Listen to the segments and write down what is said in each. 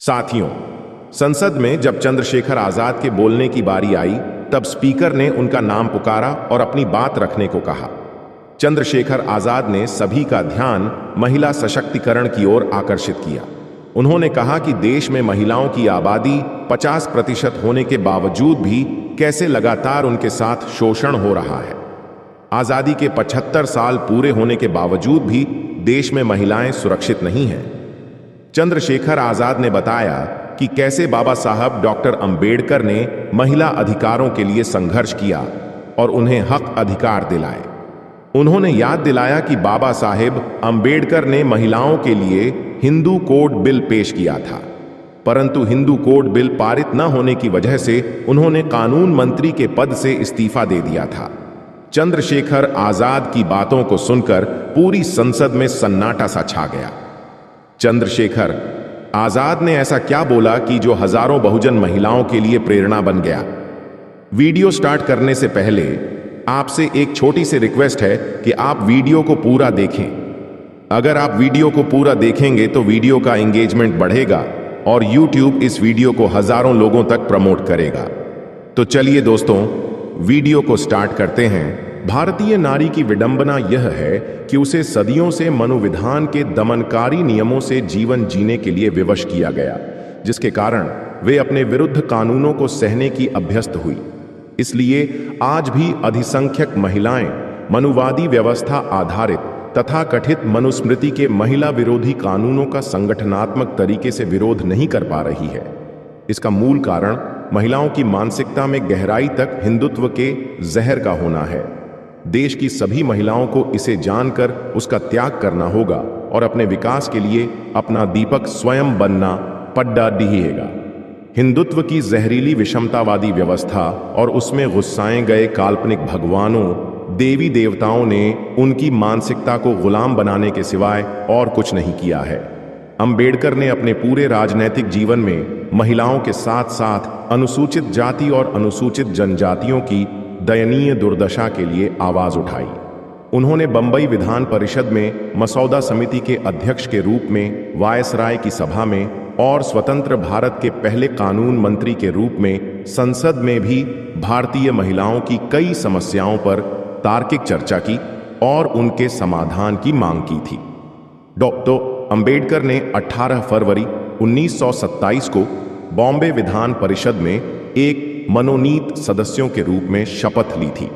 साथियों, संसद में जब चंद्रशेखर आजाद के बोलने की बारी आई, तब स्पीकर ने उनका नाम पुकारा और अपनी बात रखने को कहा। चंद्रशेखर आजाद ने सभी का ध्यान महिला सशक्तिकरण की ओर आकर्षित किया। उन्होंने कहा कि देश में महिलाओं की आबादी 50% होने के बावजूद भी कैसे लगातार उनके साथ शोषण हो रहा है। आजादी के 75 साल पूरे होने के बावजूद भी देश में महिलाएं सुरक्षित नहीं हैं। चंद्रशेखर आजाद ने बताया कि कैसे बाबा साहब डॉक्टर अंबेडकर ने महिला अधिकारों के लिए संघर्ष किया और उन्हें हक अधिकार दिलाए। उन्होंने याद दिलाया कि बाबा साहेब अंबेडकर ने महिलाओं के लिए हिंदू कोड बिल पेश किया था, परंतु हिंदू कोड बिल पारित न होने की वजह से उन्होंने कानून मंत्री के पद से इस्तीफा दे दिया था। चंद्रशेखर आजाद की बातों को सुनकर पूरी संसद में सन्नाटा सा छा गया। चंद्रशेखर आजाद ने ऐसा क्या बोला कि जो हजारों बहुजन महिलाओं के लिए प्रेरणा बन गया? वीडियो स्टार्ट करने से पहले आपसे एक छोटी सी रिक्वेस्ट है कि आप वीडियो को पूरा देखें। अगर आप वीडियो को पूरा देखेंगे तो वीडियो का एंगेजमेंट बढ़ेगा और YouTube इस वीडियो को हजारों लोगों तक प्रमोट करेगा। तो चलिए दोस्तों, वीडियो को स्टार्ट करते हैं। भारतीय नारी की विडंबना यह है कि उसे सदियों से मनुविधान के दमनकारी नियमों से जीवन जीने के लिए विवश किया गया, जिसके कारण वे अपने विरुद्ध कानूनों को सहने की अभ्यस्त हुई। इसलिए आज भी अधिसंख्यक महिलाएं मनुवादी व्यवस्था आधारित तथा कथित मनुस्मृति के महिला विरोधी कानूनों का संगठनात्मक तरीके से विरोध नहीं कर पा रही है। इसका मूल कारण महिलाओं की मानसिकता में गहराई तक हिंदुत्व के जहर का होना है। देश की सभी महिलाओं को इसे जानकर उसका त्याग करना होगा और अपने विकास के लिए अपना दीपक स्वयं बनना पड्डा डीहेगा। हिंदुत्व की जहरीली विषमतावादी व्यवस्था और उसमें गुस्साए गए काल्पनिक भगवानों, देवी देवताओं ने उनकी मानसिकता को गुलाम बनाने के सिवाय और कुछ नहीं किया है। अंबेडकर ने अपने पूरे राजनैतिक जीवन में महिलाओं के साथ साथ अनुसूचित जाति और अनुसूचित जनजातियों की दयनीय दुर्दशा के लिए आवाज उठाई। उन्होंने बंबई विधान परिषद में मसौदा समिति के अध्यक्ष के रूप में, वायसराय की सभा में और स्वतंत्र भारत के पहले कानून मंत्री के रूप में संसद में भी भारतीय महिलाओं की कई समस्याओं पर तार्किक चर्चा की और उनके समाधान की मांग की थी। डॉक्टर अंबेडकर ने 18 फरवरी 1927 को बॉम्बे विधान परिषद में एक मनोनीत सदस्यों के रूप में शपथ ली थी।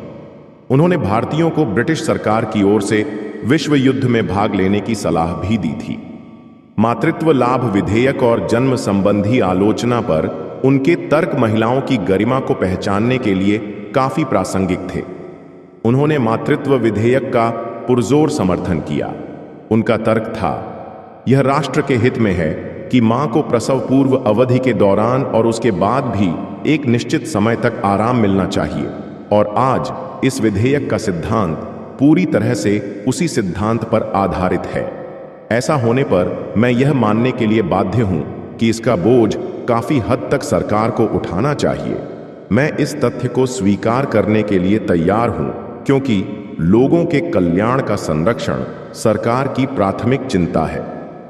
उन्होंने भारतीयों को ब्रिटिश सरकार की ओर से विश्व युद्ध में भाग लेने की सलाह भी दी थी। मातृत्व लाभ विधेयक और जन्म संबंधी आलोचना पर उनके तर्क महिलाओं की गरिमा को पहचानने के लिए काफी प्रासंगिक थे। उन्होंने मातृत्व विधेयक का पुरजोर समर्थन किया। उनका तर्क था, यह राष्ट्र के हित में है कि मां को प्रसव पूर्व अवधि के दौरान और उसके बाद भी एक निश्चित समय तक आराम मिलना चाहिए, और आज इस विधेयक का सिद्धांत पूरी तरह से उसी सिद्धांत पर आधारित है। ऐसा होने पर मैं यह मानने के लिए बाध्य हूं कि इसका बोझ काफी हद तक सरकार को उठाना चाहिए। मैं इस तथ्य को स्वीकार करने के लिए तैयार हूं क्योंकि लोगों के कल्याण का संरक्षण सरकार की प्राथमिक चिंता है,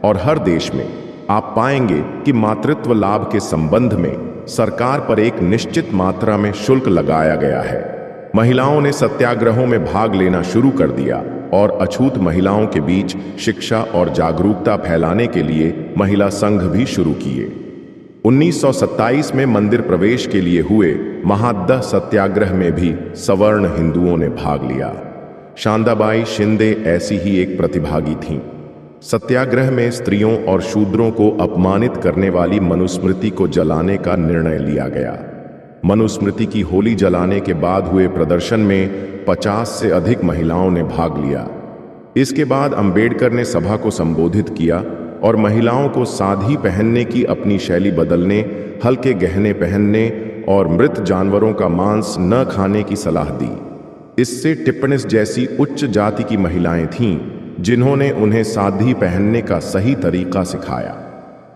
और हर देश में आप पाएंगे कि मातृत्व लाभ के संबंध में सरकार पर एक निश्चित मात्रा में शुल्क लगाया गया है। महिलाओं ने सत्याग्रहों में भाग लेना शुरू कर दिया और अछूत महिलाओं के बीच शिक्षा और जागरूकता फैलाने के लिए महिला संघ भी शुरू किए। 1927 में मंदिर प्रवेश के लिए हुए महादह सत्याग्रह में भी सवर्ण हिंदुओं ने भाग लिया। शांताबाई शिंदे ऐसी ही एक प्रतिभागी थीं। सत्याग्रह में स्त्रियों और शूद्रों को अपमानित करने वाली मनुस्मृति को जलाने का निर्णय लिया गया। मनुस्मृति की होली जलाने के बाद हुए प्रदर्शन में 50 से अधिक महिलाओं ने भाग लिया। इसके बाद अंबेडकर ने सभा को संबोधित किया और महिलाओं को साड़ी पहनने की अपनी शैली बदलने, हल्के गहने पहनने और मृत जानवरों का मांस न खाने की सलाह दी। इससे टिप्पणिस जैसी उच्च जाति की महिलाएं थीं जिन्होंने उन्हें साड़ी पहनने का सही तरीका सिखाया।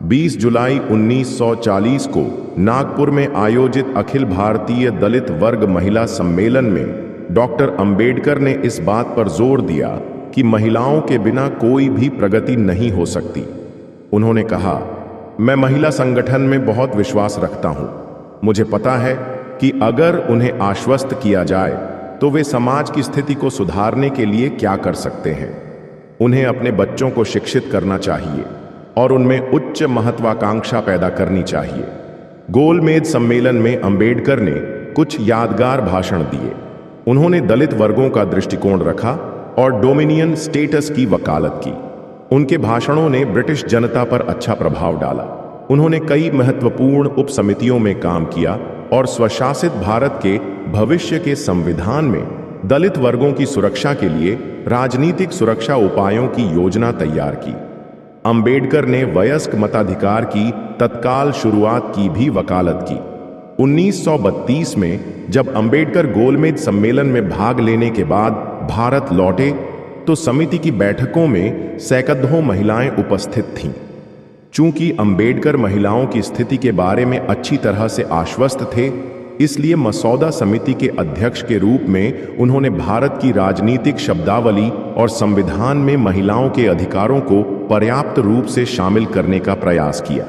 20 जुलाई 1940 को नागपुर में आयोजित अखिल भारतीय दलित वर्ग महिला सम्मेलन में डॉक्टर अंबेडकर ने इस बात पर जोर दिया कि महिलाओं के बिना कोई भी प्रगति नहीं हो सकती। उन्होंने कहा, मैं महिला संगठन में बहुत विश्वास रखता हूं। मुझे पता है कि अगर उन्हें आश्वस्त किया जाए तो वे समाज की स्थिति को सुधारने के लिए क्या कर सकते हैं। उन्हें अपने बच्चों को शिक्षित करना चाहिए और उनमें उच्च महत्वाकांक्षा पैदा करनी चाहिए। गोलमेज सम्मेलन में अंबेडकर ने कुछ यादगार भाषण दिए। उन्होंने दलित वर्गों का दृष्टिकोण रखा और डोमिनियन स्टेटस की वकालत की। उनके भाषणों ने ब्रिटिश जनता पर अच्छा प्रभाव डाला। उन्होंने कई महत्वपूर्ण उपसमितियों में काम किया और स्वशासित भारत के भविष्य के संविधान में दलित वर्गों की सुरक्षा के लिए राजनीतिक सुरक्षा उपायों की योजना तैयार की। अंबेडकर ने वयस्क मताधिकार की तत्काल शुरुआत की भी वकालत की। 1932 में जब अंबेडकर गोलमेज सम्मेलन में भाग लेने के बाद भारत लौटे तो समिति की बैठकों में सैकड़ों महिलाएं उपस्थित थीं। चूंकि अंबेडकर महिलाओं की स्थिति के बारे में अच्छी तरह से आश्वस्त थे, इसलिए मसौदा समिति के अध्यक्ष के रूप में उन्होंने भारत की राजनीतिक शब्दावली और संविधान में महिलाओं के अधिकारों को पर्याप्त रूप से शामिल करने का प्रयास किया।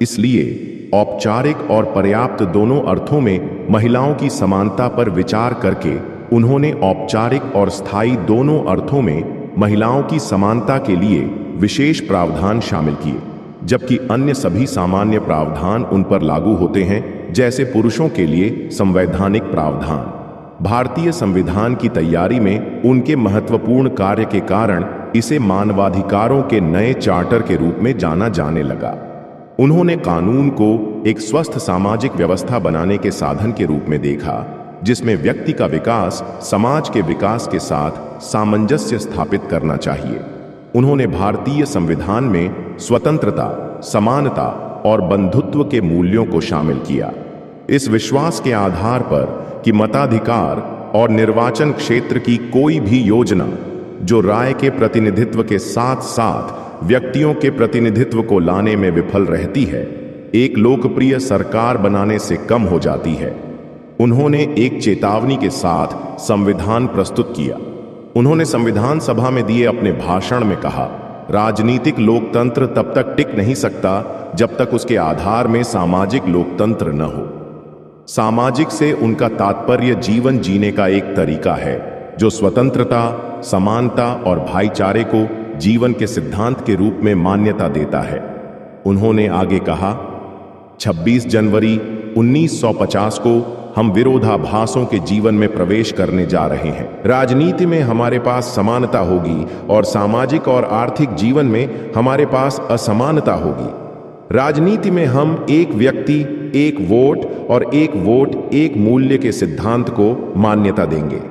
इसलिए औपचारिक और पर्याप्त दोनों अर्थों में महिलाओं की समानता पर विचार करके उन्होंने औपचारिक और स्थायी दोनों अर्थों में महिलाओं की समानता के लिए विशेष प्रावधान शामिल किए, जबकि अन्य सभी सामान्य प्रावधान उन पर लागू होते हैं, जैसे पुरुषों के लिए संवैधानिक प्रावधान। भारतीय संविधान की तैयारी में उनके महत्वपूर्ण कार्य के कारण इसे मानवाधिकारों के नए चार्टर के रूप में जाना जाने लगा। उन्होंने कानून को एक स्वस्थ सामाजिक व्यवस्था बनाने के साधन के रूप में देखा, जिसमें व्यक्ति का विकास समाज के विकास के साथ सामंजस्य स्थापित करना चाहिए। उन्होंने भारतीय संविधान में स्वतंत्रता, समानता और बंधुत्व के मूल्यों को शामिल किया। इस विश्वास के आधार पर कि मताधिकार और निर्वाचन क्षेत्र की कोई भी योजना जो राय के प्रतिनिधित्व के साथ साथ व्यक्तियों के प्रतिनिधित्व को लाने में विफल रहती है, एक लोकप्रिय सरकार बनाने से कम हो जाती है। उन्होंने एक चेतावनी के साथ संविधान प्रस्तुत किया। उन्होंने संविधान सभा में दिए अपने भाषण में कहा, राजनीतिक लोकतंत्र तब तक टिक नहीं सकता जब तक उसके आधार में सामाजिक लोकतंत्र न हो। सामाजिक से उनका तात्पर्य जीवन जीने का एक तरीका है जो स्वतंत्रता, समानता और भाईचारे को जीवन के सिद्धांत के रूप में मान्यता देता है। उन्होंने आगे कहा, 26 जनवरी 1950 को हम विरोधाभासों के जीवन में प्रवेश करने जा रहे हैं। राजनीति में हमारे पास समानता होगी और सामाजिक और आर्थिक जीवन में हमारे पास असमानता होगी। राजनीति में हम एक व्यक्ति, एक वोट और एक वोट एक मूल्य के सिद्धांत को मान्यता देंगे।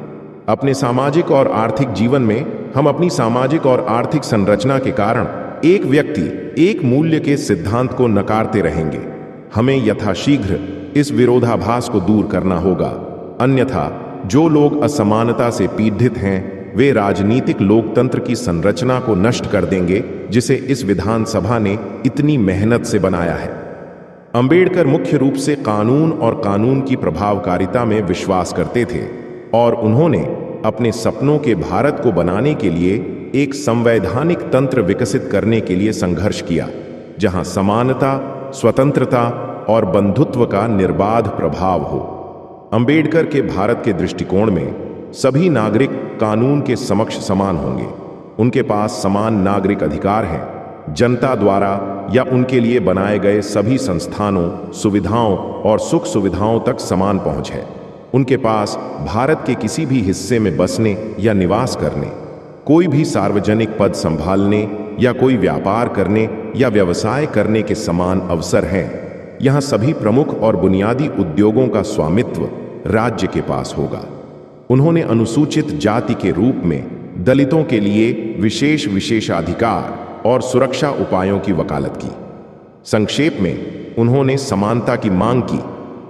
अपने सामाजिक और आर्थिक जीवन में हम अपनी सामाजिक और आर्थिक संरचना के कारण एक व्यक्ति, एक मूल्य के सिद्धांत को नकारते रहेंगे। हमें यथाशीघ्र इस विरोधाभास को दूर करना होगा, अन्यथा जो लोग असमानता से पीड़ित हैं वे राजनीतिक लोकतंत्र की संरचना को नष्ट कर देंगे, जिसे इस विधानसभा ने इतनी मेहनत से बनाया है। अंबेडकर मुख्य रूप से कानून और कानून की प्रभावकारिता में विश्वास करते थे और उन्होंने अपने सपनों के भारत को बनाने के लिए एक संवैधानिक तंत्र विकसित करने के लिए संघर्ष किया, जहां समानता, स्वतंत्रता और बंधुत्व का निर्बाध प्रभाव हो। अंबेडकर के भारत के दृष्टिकोण में सभी नागरिक कानून के समक्ष समान होंगे। उनके पास समान नागरिक अधिकार हैं। जनता द्वारा या उनके लिए बनाए गए सभी संस्थानों, सुविधाओं और सुख सुविधाओं तक समान पहुंच है। उनके पास भारत के किसी भी हिस्से में बसने या निवास करने, कोई भी सार्वजनिक पद संभालने या कोई व्यापार करने या व्यवसाय करने के समान अवसर हैं। यहाँ सभी प्रमुख और बुनियादी उद्योगों का स्वामित्व राज्य के पास होगा। उन्होंने अनुसूचित जाति के रूप में दलितों के लिए विशेष विशेषाधिकार और सुरक्षा उपायों की वकालत की। संक्षेप में उन्होंने समानता की मांग की,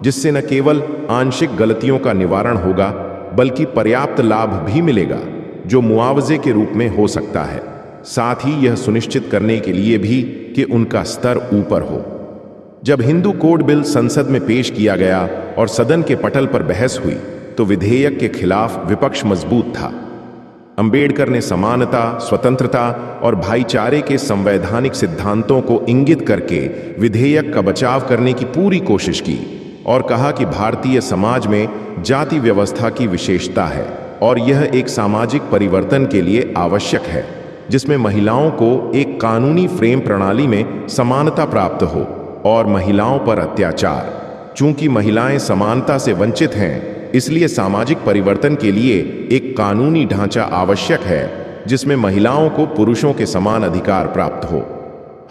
जिससे न केवल आंशिक गलतियों का निवारण होगा बल्कि पर्याप्त लाभ भी मिलेगा जो मुआवजे के रूप में हो सकता है। साथ ही यह सुनिश्चित करने के लिए भी कि उनका स्तर ऊपर हो। जब हिंदू कोड बिल संसद में पेश किया गया और सदन के पटल पर बहस हुई तो विधेयक के खिलाफ विपक्ष मजबूत था। अंबेडकर ने समानता, स्वतंत्रता और भाईचारे के संवैधानिक सिद्धांतों को इंगित करके विधेयक का बचाव करने की पूरी कोशिश की और कहा कि भारतीय समाज में जाति व्यवस्था की विशेषता है और यह एक सामाजिक परिवर्तन के लिए आवश्यक है जिसमें महिलाओं को एक कानूनी फ्रेम प्रणाली में समानता प्राप्त हो और महिलाओं पर अत्याचार। चूंकि महिलाएं समानता से वंचित हैं, इसलिए सामाजिक परिवर्तन के लिए एक कानूनी ढांचा आवश्यक है जिसमें महिलाओं को पुरुषों के समान अधिकार प्राप्त हो।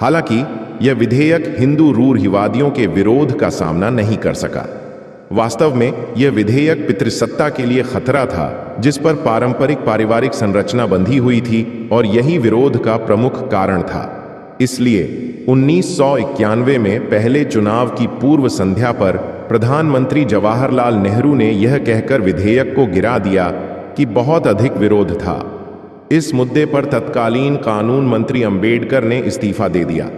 हालांकि यह विधेयक हिंदू रूढ़िवादियों के विरोध का सामना नहीं कर सका। वास्तव में यह विधेयक पितृसत्ता के लिए खतरा था जिस पर पारंपरिक पारिवारिक संरचना बंधी हुई थी और यही विरोध का प्रमुख कारण था। इसलिए 1991 में पहले चुनाव की पूर्व संध्या पर प्रधानमंत्री जवाहरलाल नेहरू ने यह कहकर विधेयक को गिरा दिया कि बहुत अधिक विरोध था। इस मुद्दे पर तत्कालीन कानून मंत्री अंबेडकर ने इस्तीफा दे दिया।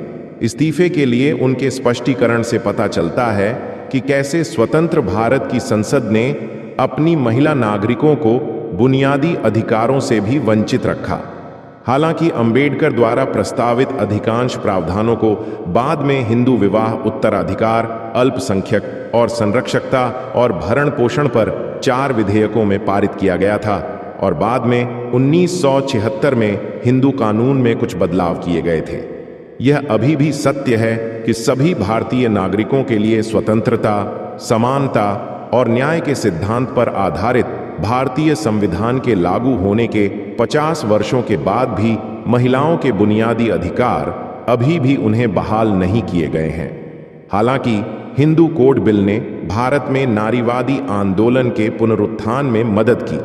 इस्तीफे के लिए उनके स्पष्टीकरण से पता चलता है कि कैसे स्वतंत्र भारत की संसद ने अपनी महिला नागरिकों को बुनियादी अधिकारों से भी वंचित रखा। हालांकि अंबेडकर द्वारा प्रस्तावित अधिकांश प्रावधानों को बाद में हिंदू विवाह, उत्तराधिकार, अल्पसंख्यक और संरक्षकता और भरण पोषण पर 4 विधेयकों में पारित किया गया था और बाद में 1976 में हिंदू कानून में कुछ बदलाव किए गए थे। यह अभी भी सत्य है कि सभी भारतीय नागरिकों के लिए स्वतंत्रता, समानता और न्याय के सिद्धांत पर आधारित भारतीय संविधान के लागू होने के 50 वर्षों के बाद भी महिलाओं के बुनियादी अधिकार अभी भी उन्हें बहाल नहीं किए गए हैं। हालांकि हिंदू कोड बिल ने भारत में नारीवादी आंदोलन के पुनरुत्थान में मदद की।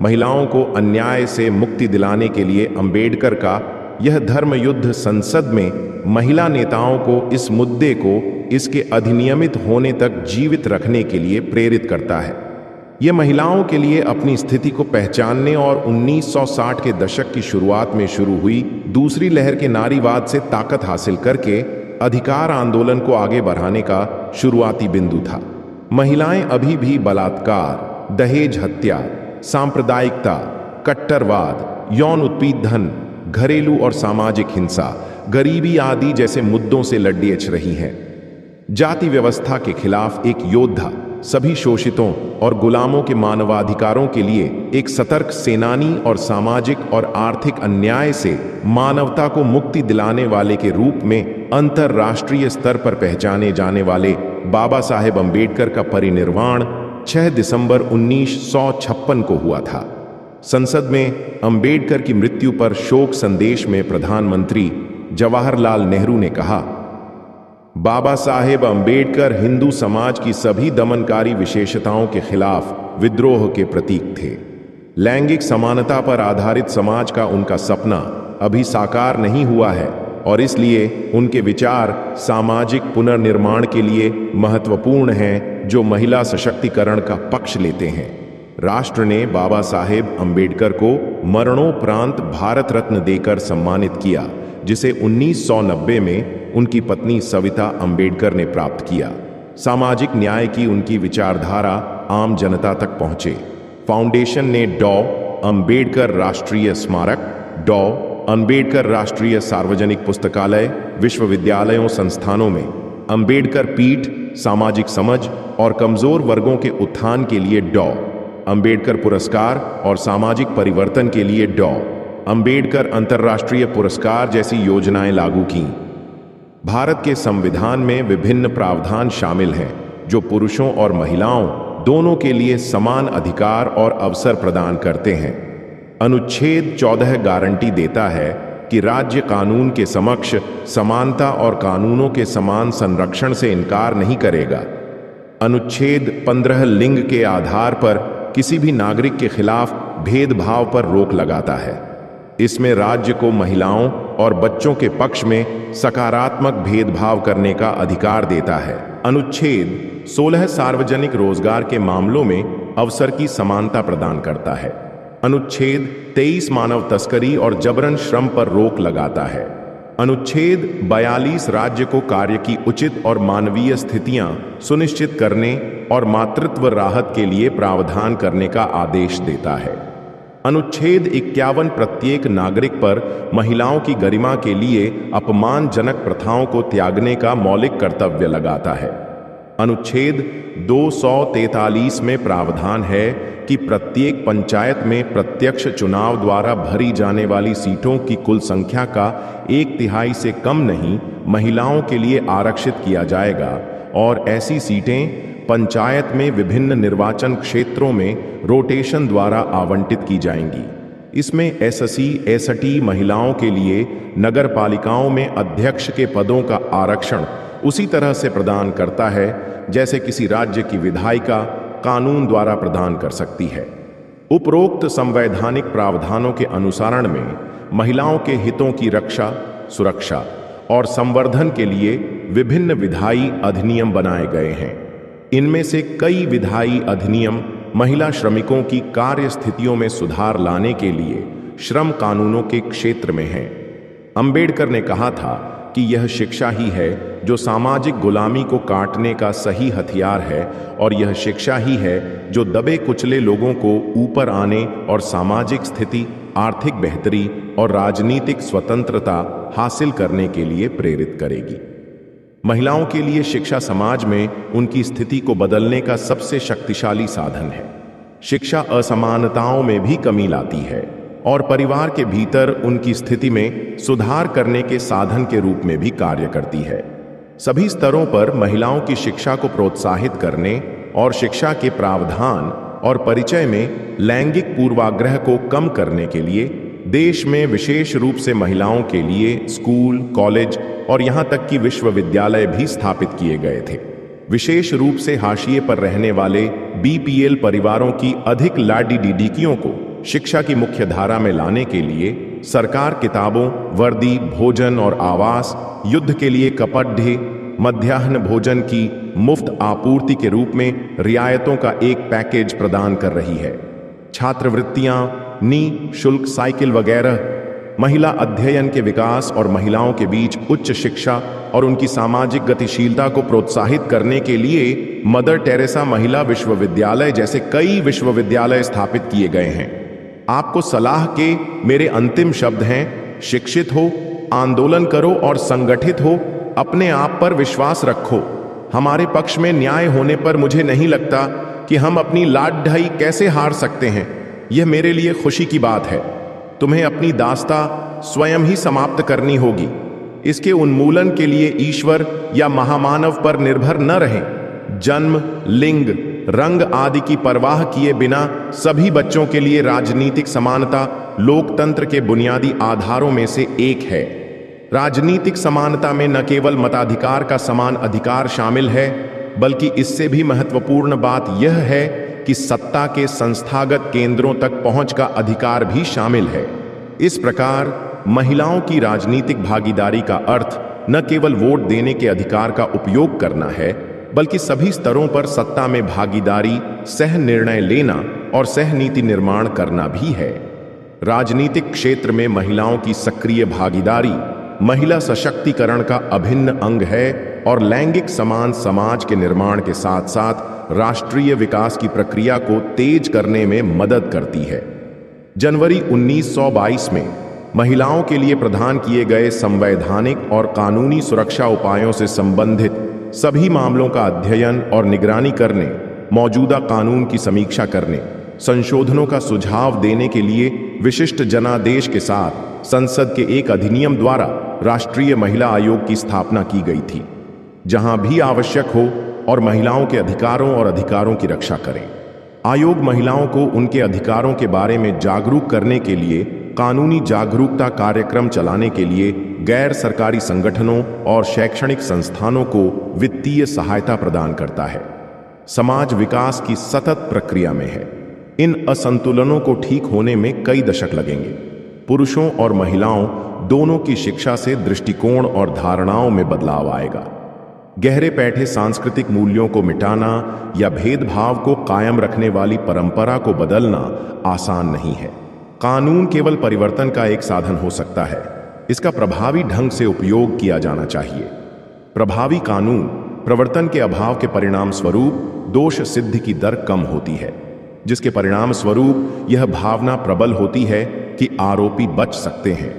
महिलाओं को अन्याय से मुक्ति दिलाने के लिए अंबेडकर का यह धर्म युद्ध संसद में महिला नेताओं को इस मुद्दे को इसके अधिनियमित होने तक जीवित रखने के लिए प्रेरित करता है। यह महिलाओं के लिए अपनी स्थिति को पहचानने और 1960 के दशक की शुरुआत में शुरू हुई दूसरी लहर के नारीवाद से ताकत हासिल करके अधिकार आंदोलन को आगे बढ़ाने का शुरुआती बिंदु था। महिलाएं अभी भी बलात्कार, दहेज हत्या, सांप्रदायिकता, कट्टरवाद, यौन उत्पीड़न, घरेलू और सामाजिक हिंसा, गरीबी आदि जैसे मुद्दों से लड़ेच रही हैं। जाति व्यवस्था के खिलाफ एक योद्धा, सभी शोषितों और गुलामों के मानवाधिकारों के लिए एक सतर्क सेनानी और सामाजिक और आर्थिक अन्याय से मानवता को मुक्ति दिलाने वाले के रूप में अंतर्राष्ट्रीय स्तर पर पहचाने जाने वाले बाबा साहेब अंबेडकर का परिनिर्वाण 6 दिसंबर 1956 को हुआ था। संसद में अंबेडकर की मृत्यु पर शोक संदेश में प्रधानमंत्री जवाहरलाल नेहरू ने कहा, बाबा साहेब अंबेडकर हिंदू समाज की सभी दमनकारी विशेषताओं के खिलाफ विद्रोह के प्रतीक थे। लैंगिक समानता पर आधारित समाज का उनका सपना अभी साकार नहीं हुआ है और इसलिए उनके विचार सामाजिक पुनर्निर्माण के लिए महत्वपूर्ण हैं, जो महिला सशक्तिकरण का पक्ष लेते हैं। राष्ट्र ने बाबा साहेब अंबेडकर को मरणोपरांत भारत रत्न देकर सम्मानित किया, जिसे 1990 में उनकी पत्नी सविता अंबेडकर ने प्राप्त किया। सामाजिक न्याय की उनकी विचारधारा आम जनता तक पहुंचे। फाउंडेशन ने डॉ. अंबेडकर राष्ट्रीय स्मारक, डॉ. अंबेडकर राष्ट्रीय सार्वजनिक पुस्तकालय, विश्वविद्यालयों, संस्थानों में अंबेडकर पीठ, सामाजिक समझ और कमजोर वर्गों के उत्थान के लिए डॉ. अंबेडकर पुरस्कार और सामाजिक परिवर्तन के लिए डॉ. अंबेडकर अंतर्राष्ट्रीय पुरस्कार जैसी योजनाएं लागू की। भारत के संविधान में विभिन्न प्रावधान शामिल हैं जो पुरुषों और महिलाओं दोनों के लिए समान अधिकार और अवसर प्रदान करते हैं। अनुच्छेद 14 गारंटी देता है कि राज्य कानून के समक्ष समानता और कानूनों के समान संरक्षण से इनकार नहीं करेगा। अनुच्छेद 15 लिंग के आधार पर किसी भी नागरिक के खिलाफ भेदभाव पर रोक लगाता है। इसमें राज्य को महिलाओं और बच्चों के पक्ष में सकारात्मक भेदभाव करने का अधिकार देता है। अनुच्छेद 16 सार्वजनिक रोजगार के मामलों में अवसर की समानता प्रदान करता है। अनुच्छेद 23 मानव तस्करी और जबरन श्रम पर रोक लगाता है। अनुच्छेद 42 राज्य को कार्य की उचित और मानवीय स्थितियां सुनिश्चित करने और मातृत्व राहत के लिए प्रावधान करने का आदेश देता है। अनुच्छेद 51 प्रत्येक नागरिक पर महिलाओं की गरिमा के लिए अपमानजनक प्रथाओं को त्यागने का मौलिक कर्तव्य लगाता है। अनुच्छेद 243 में प्रावधान है कि प्रत्येक पंचायत में प्रत्यक्ष चुनाव द्वारा भरी जाने वाली सीटों की कुल संख्या का 1/3 से कम नहीं महिलाओं के लिए आरक्षित किया जाएगा और ऐसी सीटें पंचायत में विभिन्न निर्वाचन क्षेत्रों में रोटेशन द्वारा आवंटित की जाएंगी। इसमें एससी एसटी महिलाओं के लिए नगर पालिकाओं में अध्यक्ष के पदों का आरक्षण उसी तरह से प्रदान करता है जैसे किसी राज्य की विधायिका कानून द्वारा प्रदान कर सकती है। उपरोक्त संवैधानिक प्रावधानों के अनुसरण में महिलाओं के हितों की रक्षा, सुरक्षा और संवर्धन के लिए विभिन्न विधायी अधिनियम बनाए गए हैं। इनमें से कई विधायी अधिनियम महिला श्रमिकों की कार्य स्थितियों में सुधार लाने के लिए श्रम कानूनों के क्षेत्र में हैं। अंबेडकर ने कहा था कि यह शिक्षा ही है जो सामाजिक गुलामी को काटने का सही हथियार है और यह शिक्षा ही है जो दबे कुचले लोगों को ऊपर आने और सामाजिक स्थिति, आर्थिक बेहतरी और राजनीतिक स्वतंत्रता हासिल करने के लिए प्रेरित करेगी। महिलाओं के लिए शिक्षा समाज में उनकी स्थिति को बदलने का सबसे शक्तिशाली साधन है। शिक्षा असमानताओं में भी कमी लाती है और परिवार के भीतर उनकी स्थिति में सुधार करने के साधन के रूप में भी कार्य करती है। सभी स्तरों पर महिलाओं की शिक्षा को प्रोत्साहित करने और शिक्षा के प्रावधान और परिचय में लैंगिक पूर्वाग्रह को कम करने के लिए देश में विशेष रूप से महिलाओं के लिए स्कूल, कॉलेज और यहाँ तक कि विश्वविद्यालय भी स्थापित किए गए थे। विशेष रूप से हाशिए पर रहने वाले बीपीएल परिवारों की अधिक लाडी डिडीकियों को शिक्षा की मुख्य धारा में लाने के लिए सरकार किताबों, वर्दी, भोजन और आवास, युद्ध के लिए कपड़े, मध्याह्न भोजन की मुफ्त आपूर्ति के रूप में रियायतों का एक पैकेज प्रदान कर रही है। छात्रवृत्तियां, निःशुल्क साइकिल वगैरह महिला अध्ययन के विकास और महिलाओं के बीच उच्च शिक्षा और उनकी सामाजिक गतिशीलता को प्रोत्साहित करने के लिए मदर टेरेसा महिला विश्वविद्यालय जैसे कई विश्वविद्यालय स्थापित किए गए हैं। आपको सलाह के मेरे अंतिम शब्द हैं, शिक्षित हो, आंदोलन करो और संगठित हो, अपने आप पर विश्वास रखो। हमारे पक्ष में न्याय होने पर मुझे नहीं लगता कि हम अपनी लाड ढाई कैसे हार सकते हैं। यह मेरे लिए खुशी की बात है। तुम्हें अपनी दास्ता स्वयं ही समाप्त करनी होगी। इसके उन्मूलन के लिए ईश्वर या महामानव पर निर्भर न रहें। जन्म, लिंग, रंग आदि की परवाह किए बिना सभी बच्चों के लिए राजनीतिक समानता लोकतंत्र के बुनियादी आधारों में से एक है। राजनीतिक समानता में न केवल मताधिकार का समान अधिकार शामिल है, बल्कि इससे भी महत्वपूर्ण बात यह है कि सत्ता के संस्थागत केंद्रों तक पहुंच का अधिकार भी शामिल है। इस प्रकार महिलाओं की राजनीतिक भागीदारी का अर्थ न केवल वोट देने के अधिकार का उपयोग करना है, बल्कि सभी स्तरों पर सत्ता में भागीदारी, सह निर्णय लेना और सह नीति निर्माण करना भी है। राजनीतिक क्षेत्र में महिलाओं की सक्रिय भागीदारी महिला सशक्तिकरण का अभिन्न अंग है और लैंगिक समान समाज के निर्माण के साथ साथ राष्ट्रीय विकास की प्रक्रिया को तेज करने में मदद करती है। जनवरी 1922 में महिलाओं के लिए प्रदान किए गए संवैधानिक और कानूनी सुरक्षा उपायों से संबंधित सभी मामलों का अध्ययन और निगरानी करने, मौजूदा कानून की समीक्षा करने, संशोधनों का सुझाव देने के लिए विशिष्ट जनादेश के साथ संसद के एक अधिनियम द्वारा राष्ट्रीय महिला आयोग की स्थापना की गई थी, जहां भी आवश्यक हो और महिलाओं के अधिकारों और अधिकारों की रक्षा करें। आयोग महिलाओं को उनके अधिकारों के बारे में जागरूक करने के लिए कानूनी जागरूकता कार्यक्रम चलाने के लिए गैर सरकारी संगठनों और शैक्षणिक संस्थानों को वित्तीय सहायता प्रदान करता है। समाज विकास की सतत प्रक्रिया में है। इन असंतुलनों को ठीक होने में कई दशक लगेंगे। पुरुषों और महिलाओं दोनों की शिक्षा से दृष्टिकोण और धारणाओं में बदलाव आएगा। गहरे बैठे सांस्कृतिक मूल्यों को मिटाना या भेदभाव को कायम रखने वाली परंपरा को बदलना आसान नहीं है। कानून केवल परिवर्तन का एक साधन हो सकता है। इसका प्रभावी ढंग से उपयोग किया जाना चाहिए। प्रभावी कानून प्रवर्तन के अभाव के परिणाम स्वरूप दोष सिद्धि की दर कम होती है। जिसके परिणाम स्वरूप यह भावना प्रबल होती है कि आरोपी बच सकते हैं।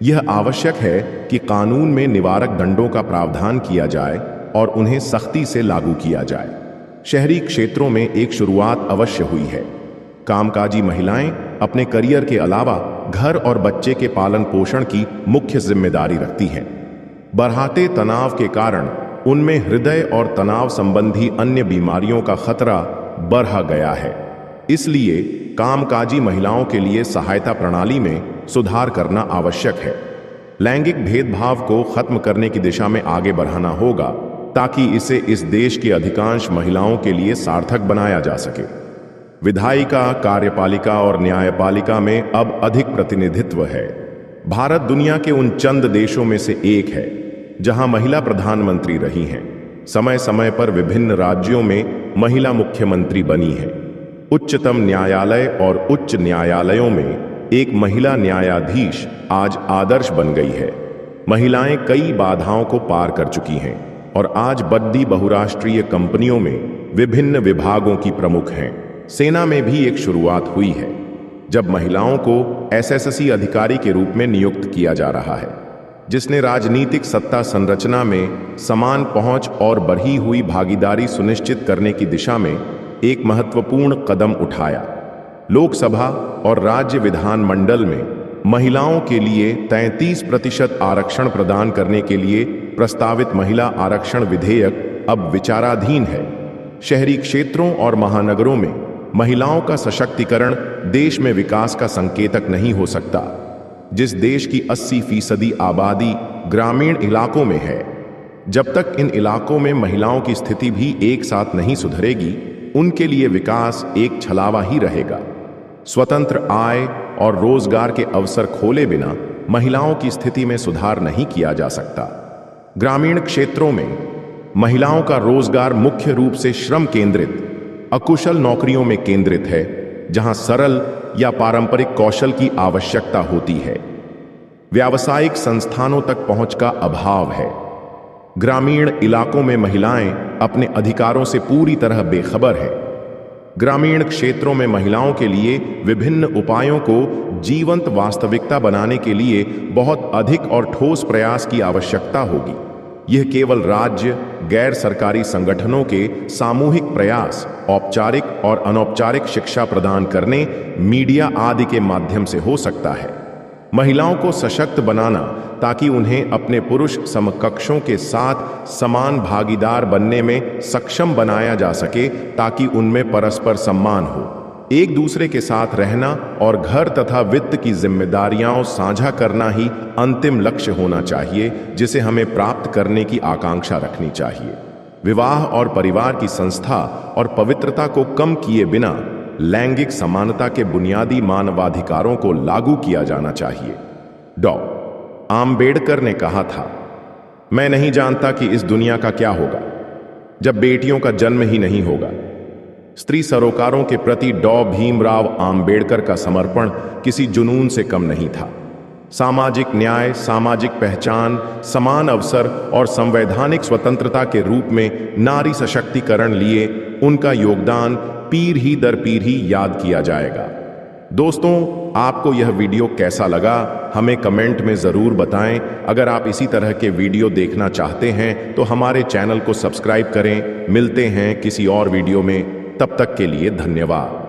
यह आवश्यक है कि कानून में निवारक दंडों का प्रावधान किया जाए और उन्हें सख्ती से लागू किया जाए। शहरी क्षेत्रों में एक शुरुआत अवश्य हुई है। कामकाजी महिलाएं अपने करियर के अलावा घर और बच्चे के पालन पोषण की मुख्य जिम्मेदारी रखती हैं। बढ़ते तनाव के कारण उनमें हृदय और तनाव संबंधी अन्य बीमारियों का खतरा बढ़ गया है। इसलिए कामकाजी महिलाओं के लिए सहायता प्रणाली में सुधार करना आवश्यक है। लैंगिक भेदभाव को खत्म करने की दिशा में आगे बढ़ाना होगा ताकि इसे इस देश की अधिकांश महिलाओं के लिए सार्थक बनाया जा सके। विधायिका, कार्यपालिका और न्यायपालिका में अब अधिक प्रतिनिधित्व है। भारत दुनिया के उन चंद देशों में से एक है जहां महिला प्रधानमंत्री रही हैं। समय समय पर विभिन्न राज्यों में महिला मुख्यमंत्री बनी हैं। उच्चतम न्यायालय और उच्च न्यायालयों में एक महिला न्यायाधीश आज आदर्श बन गई है। महिलाएं कई बाधाओं को पार कर चुकी हैं और आज बड़ी बहुराष्ट्रीय कंपनियों में विभिन्न विभागों की प्रमुख हैं। सेना में भी एक शुरुआत हुई है जब महिलाओं को एसएससी अधिकारी के रूप में नियुक्त किया जा रहा है, जिसने राजनीतिक सत्ता संरचना में समान पहुंच और बढ़ी हुई भागीदारी सुनिश्चित करने की दिशा में एक महत्वपूर्ण कदम उठाया। लोकसभा और राज्य विधानमंडल में महिलाओं के लिए 33% आरक्षण प्रदान करने के लिए प्रस्तावित महिला आरक्षण विधेयक अब विचाराधीन है। शहरी क्षेत्रों और महानगरों में महिलाओं का सशक्तिकरण देश में विकास का संकेतक नहीं हो सकता। जिस देश की 80% आबादी ग्रामीण इलाकों में है, जब तक इन इलाकों में महिलाओं की स्थिति भी एक साथ नहीं सुधरेगी, उनके लिए विकास एक छलावा ही रहेगा। स्वतंत्र आय और रोजगार के अवसर खोले बिना महिलाओं की स्थिति में सुधार नहीं किया जा सकता। ग्रामीण क्षेत्रों में महिलाओं का रोजगार मुख्य रूप से श्रम केंद्रित, अकुशल नौकरियों में केंद्रित है, जहां सरल या पारंपरिक कौशल की आवश्यकता होती है। व्यावसायिक संस्थानों तक पहुंच का अभाव है। ग्रामीण इलाकों में महिलाएं अपने अधिकारों से पूरी तरह बेखबर है। ग्रामीण क्षेत्रों में महिलाओं के लिए विभिन्न उपायों को जीवंत वास्तविकता बनाने के लिए बहुत अधिक और ठोस प्रयास की आवश्यकता होगी। यह केवल राज्य, गैर सरकारी संगठनों के सामूहिक प्रयास, औपचारिक और अनौपचारिक शिक्षा प्रदान करने, मीडिया आदि के माध्यम से हो सकता है। महिलाओं को सशक्त बनाना ताकि उन्हें अपने पुरुष समकक्षों के साथ समान भागीदार बनने में सक्षम बनाया जा सके, ताकि उनमें परस्पर सम्मान हो, एक दूसरे के साथ रहना और घर तथा वित्त की जिम्मेदारियां साझा करना ही अंतिम लक्ष्य होना चाहिए, जिसे हमें प्राप्त करने की आकांक्षा रखनी चाहिए। विवाह और परिवार की संस्था और पवित्रता को कम किए बिना लैंगिक समानता के बुनियादी मानवाधिकारों को लागू किया जाना चाहिए। डॉ. आम्बेडकर ने कहा था, मैं नहीं जानता कि इस दुनिया का क्या होगा जब बेटियों का जन्म ही नहीं होगा। स्त्री सरोकारों के प्रति डॉ. भीमराव आम्बेडकर का समर्पण किसी जुनून से कम नहीं था। सामाजिक न्याय, सामाजिक पहचान, समान अवसर और संवैधानिक स्वतंत्रता के रूप में नारी सशक्तिकरण लिए उनका योगदान पीढ़ी दर पीढ़ी याद किया जाएगा। दोस्तों, आपको यह वीडियो कैसा लगा हमें कमेंट में ज़रूर बताएं। अगर आप इसी तरह के वीडियो देखना चाहते हैं तो हमारे चैनल को सब्सक्राइब करें। मिलते हैं किसी और वीडियो में, तब तक के लिए धन्यवाद।